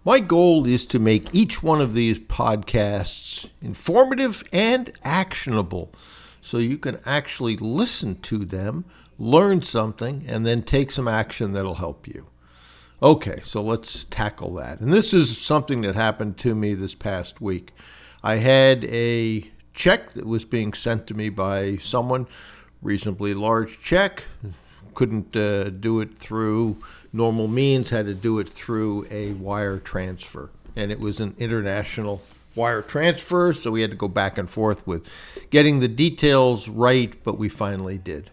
My goal is to make each one of these podcasts informative and actionable so you can actually listen to them, learn something, and then take some action that'll help you. Okay, so let's tackle that. And this is something that happened to me this past week. I had a check that was being sent to me by someone, reasonably large check. Couldn't do it through normal means, had to do it through a wire transfer. And it was an international wire transfer, so we had to go back and forth with getting the details right, but we finally did.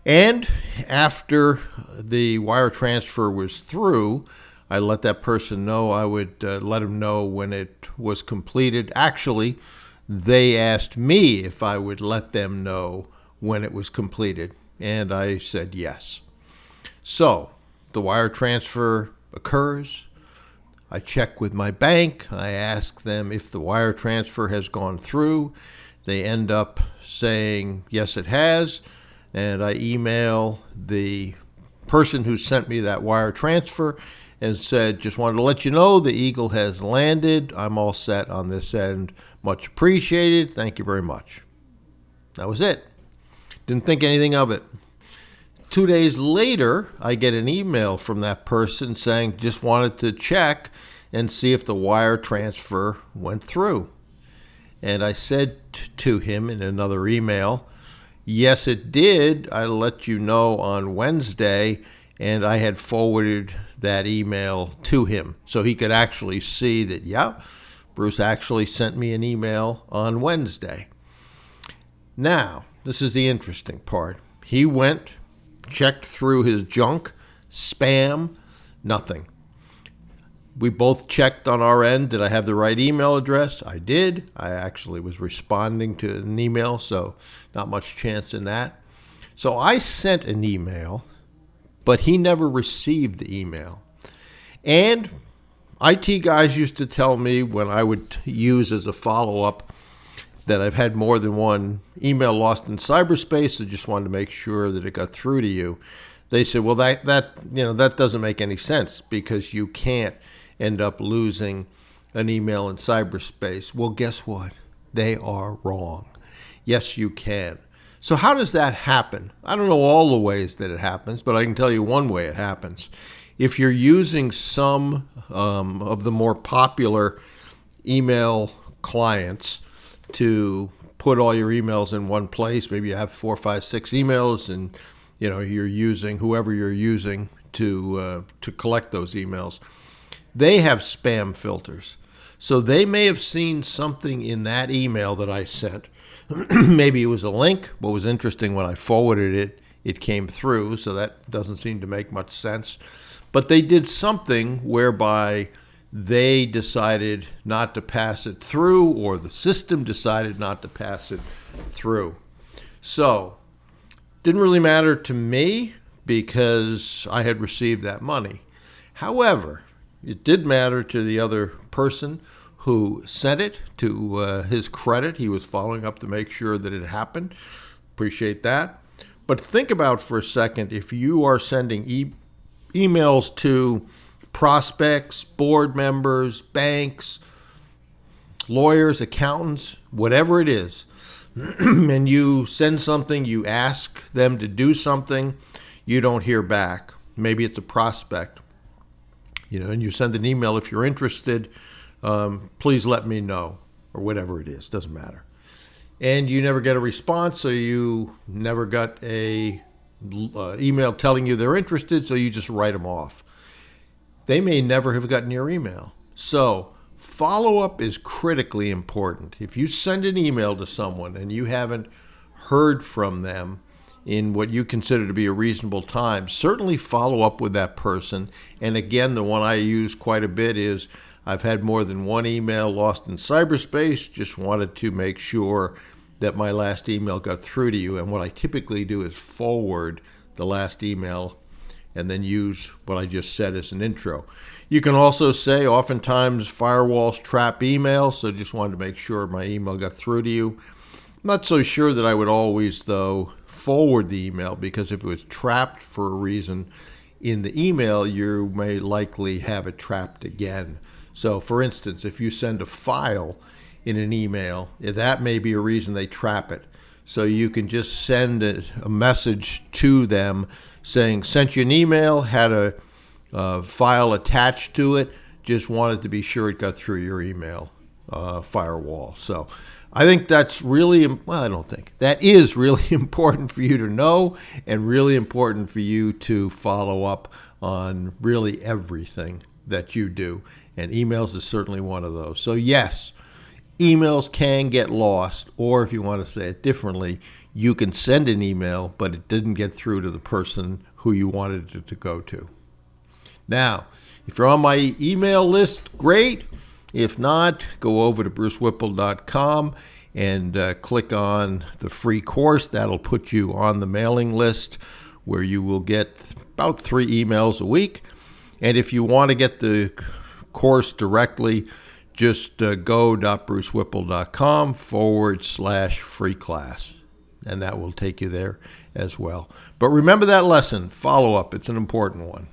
And after the wire transfer was through, I let that person know. I would let them know when it was completed. Actually, they asked me if I would let them know when it was completed, and I said yes. So the wire transfer occurs. I check with my bank. I ask them if the wire transfer has gone through. They end up saying, yes, it has. And I email the person who sent me that wire transfer and said, just wanted to let you know the Eagle has landed. I'm all set on this end. Much appreciated. Thank you very much. That was it. Didn't think anything of it. 2 days later, I get an email from that person saying, just wanted to check and see if the wire transfer went through. And I said to him in another email, yes, it did. I let you know on Wednesday, and I had forwarded that email to him so he could actually see that, yeah, Bruce actually sent me an email on Wednesday. Now, this is the interesting part. He went, checked through his junk, spam, nothing. We both checked on our end. Did I have the right email address? I did. I actually was responding to an email, so not much chance in that. So I sent an email, but he never received the email. And IT guys used to tell me when I would use as a follow-up that I've had more than one email lost in cyberspace. So just wanted to make sure that it got through to you. They said, well, that doesn't make any sense because you can't end up losing an email in cyberspace. Well, guess what? They are wrong. Yes, you can. So how does that happen? I don't know all the ways that it happens, but I can tell you one way it happens. If you're using some of the more popular email clients to put all your emails in one place, maybe you have 4, 5, 6 emails, and you're using whoever you're using to collect those emails. They have spam filters. So they may have seen something in that email that I sent. Maybe it was a link. What was interesting, when I forwarded it, it came through, so that doesn't seem to make much sense. But they did something whereby they decided not to pass it through, or the system decided not to pass it through. So didn't really matter to me because I had received that money. However, it did matter to the other person who sent it. To his credit, he was following up to make sure that it happened. Appreciate that. But think about for a second, if you are sending emails to prospects, board members, banks, lawyers, accountants, whatever it is, and you send something, you ask them to do something, you don't hear back. Maybe it's a prospect, and you send an email, if you're interested, please let me know, or whatever it is, doesn't matter. And you never get a response, so you never got a email telling you they're interested, so you just write them off. They may never have gotten your email. So follow-up is critically important. If you send an email to someone and you haven't heard from them in what you consider to be a reasonable time, certainly follow up with that person. And again, the one I use quite a bit is, I've had more than one email lost in cyberspace, just wanted to make sure that my last email got through to you. And what I typically do is forward the last email and then use what I just said as an intro. You can also say, oftentimes firewalls trap emails, so just wanted to make sure my email got through to you. I'm not so sure that I would always, though, forward the email, because if it was trapped for a reason, in the email, you may likely have it trapped again. So, for instance, if you send a file in an email, that may be a reason they trap it. So you can just send a message to them saying, sent you an email, had a file attached to it, just wanted to be sure it got through your email firewall. So I think that's really, well, I don't think, that is really important for you to know and really important for you to follow up on really everything that you do. And emails is certainly one of those. So yes, emails can get lost, or if you want to say it differently, you can send an email, but it didn't get through to the person who you wanted it to go to. Now, if you're on my email list, great. If not, go over to brucewhipple.com and click on the free course. That'll put you on the mailing list where you will get about 3 emails a week. And if you want to get the course directly, just go.brucewhipple.com/free class, and that will take you there as well. But remember that lesson, follow up. It's an important one.